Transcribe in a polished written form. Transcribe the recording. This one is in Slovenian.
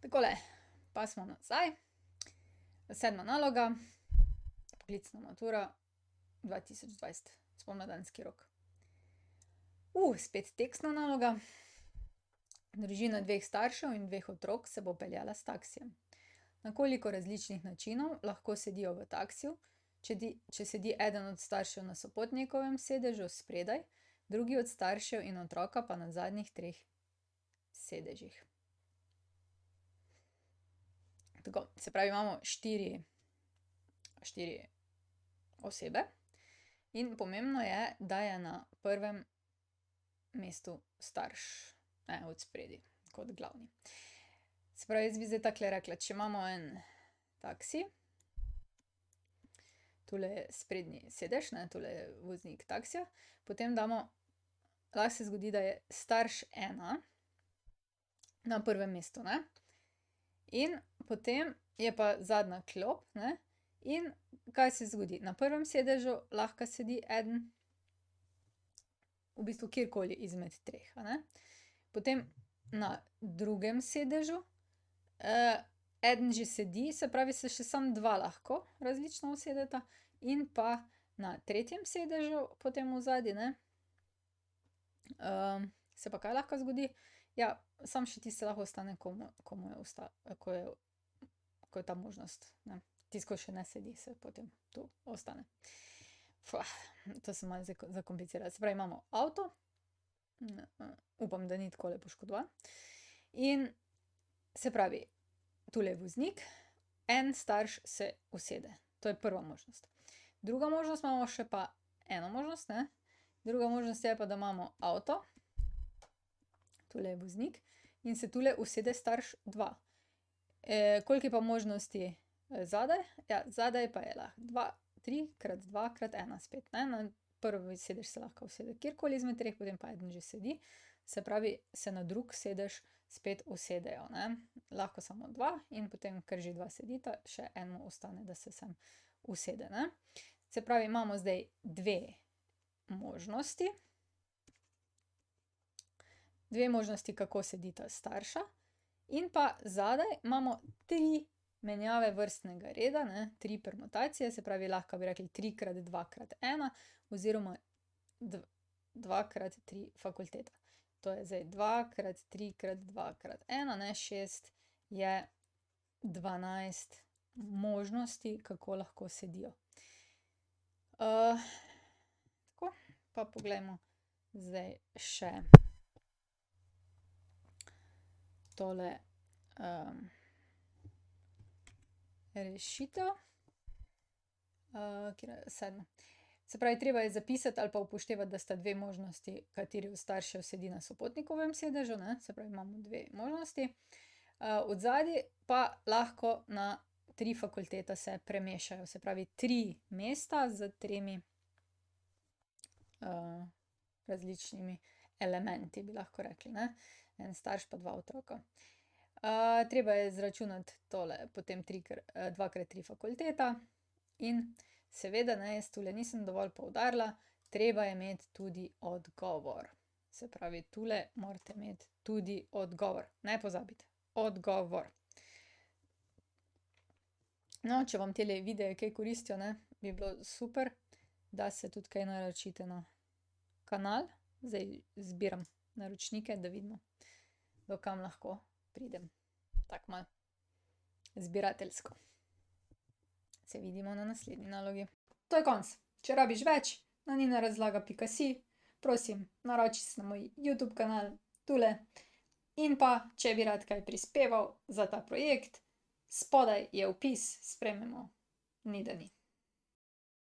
Takole, pa smo nazaj. 7. naloga, poklicna matura 2020, spomladanski rok. Spet tekstna naloga. Družina 2 staršev in 2 otrok se bo peljala s taksijem. Na koliko različnih načinov lahko sedijo v taksiju, če sedi eden od staršev na sopotnikovem sedežu spredaj, drugi od staršev in otroka pa na zadnjih 3 sedežih. Tako, se pravi, imamo 4 osebe in pomembno je, da je na prvem mestu starš, od spredaj, kot glavni. Se pravi, jaz bi zdaj takole rekla, če imamo en taksi, tule je sprednji sedež, tule je voznik taksija, potem damo, lahko se zgodi, da je starš 1 na prvem mestu, in potem je pa zadnja klop, in kaj se zgodi? Na prvem sedežu lahko sedi eden, v bistvu kjerkoli izmed 3, Potem na drugem sedežu, eden že sedi, se pravi, se še samo 2 lahko različno usedeta, in pa na tretjem sedežu potem odzadaj, se pa kaj lahko zgodi? Ja, samo še tisti lahko ostane, ko je ta možnost, Tisti, ko še ne sedi, se potem tu ostane. To sem malo zakomplicirala. Se pravi, imamo avto, upam, da ni takole poškodovan, in se pravi, tule je voznik, en starš se usede. To je prva možnost. Druga možnost, imamo še pa eno možnost, Druga možnost je pa, da imamo avto, tule je voznik, in se tule usede starš 2. Koliko je pa možnosti zadaj? Ja, zadaj pa je lahko 3x2x1 spet, Na prvi sedež se lahko usede kjerkoli izmed 3, potem pa eden že sedi, se pravi, se na drug sedež spet usedejo, Lahko samo 2 in potem, ker že 2 sedita, še enemu ostane, da se sem usede, Se pravi, imamo zdaj 2 možnosti. 2 možnosti, kako sedita starša, in pa zadaj imamo 3 menjave vrstnega reda, 3 permutacije, se pravi, lahko bi rekli 3x2x1 oziroma 2x3 fakulteta. To je zdaj 2x3x2x1, 6 je 12 možnosti, kako lahko sedijo. Tako, pa poglejmo zdaj še tole rešitev. Katera je? 7. Se pravi, treba je zapisati ali pa upoštevati, da sta 2 možnosti, kateri od staršev sedi na sopotnikovem sedežu, Se pravi, imamo 2 možnosti. Odzadaj pa lahko na 3 fakultete se premešajo, se pravi 3 mesta s 3 različnimi elementi, bi lahko rekli, En starš pa 2 otroka. Treba je izračunati tole, potem 2x3 fakulteta in seveda, jaz tule nisem dovolj poudarila, treba je imeti tudi odgovor. Se pravi, tule morate imeti tudi odgovor. Ne pozabiti, odgovor. No, če vam tele videi kaj koristijo, bi bilo super, da se tudi kaj naročite na kanal. Zdaj zbiram naročnike, da vidimo, do kam lahko pridem. Tako malo zbirateljsko. Se vidimo na naslednji nalogi. To je konec. Če rabiš več, na ninarazlaga.si, prosim, naroči se na moj YouTube kanal, tule. In pa, če bi rad kaj prispeval za ta projekt, spodaj je vpis, sprejmemo, ni da ni.